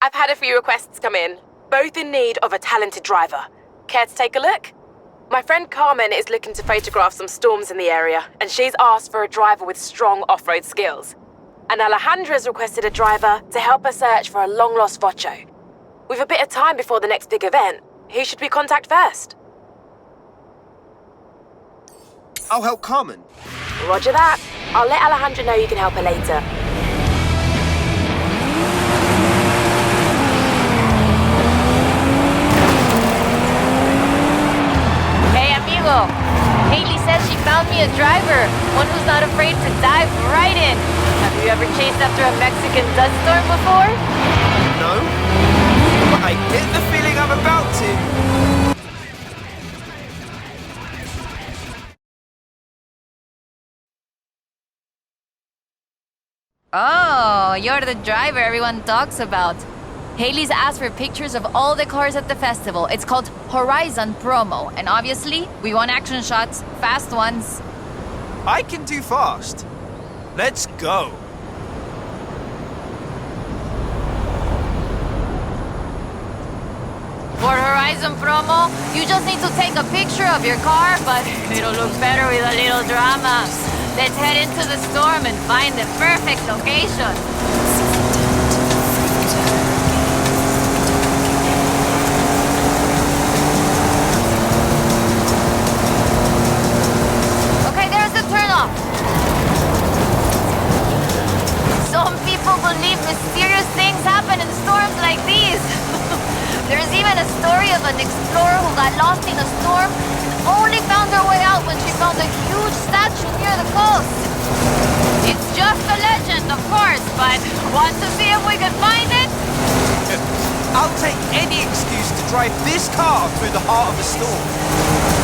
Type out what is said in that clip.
I've had a few requests come in, both in need of a talented driver. Care to take a look? My friend Carmen is looking to photograph some storms in the area, and she's asked for a driver with strong off-road skills. And Alejandra's requested a driver to help her search for a long-lost Vocho. With a bit of time before the next big event, who should we contact first? I'll help Carmen. Roger that. I'll let Alejandra know you can help her later. Hey, amigo. Haley says she found me a driver, one who's not afraid to dive right in. Have you ever chased after a Mexican dust storm before? No, but I get the feeling I'm about to. Oh, you're the driver everyone talks about. Haley's asked for pictures of all the cars at the festival. It's called Horizon Promo, and obviously, we want action shots, fast ones. I can do fast. Let's go. For Horizon Promo, you just need to take a picture of your car, but it'll look better with a little drama. Let's head into the storm and find the perfect location. Okay, there's the turnoff. Some people believe mysterious things happen in storms like these. There's even a story of an explorer who got lost in a storm and only found her way out when she found a huge statue near the coast. It's just a legend, of course, but want to see if we can find it? I'll take any excuse to drive this car through the heart of the storm.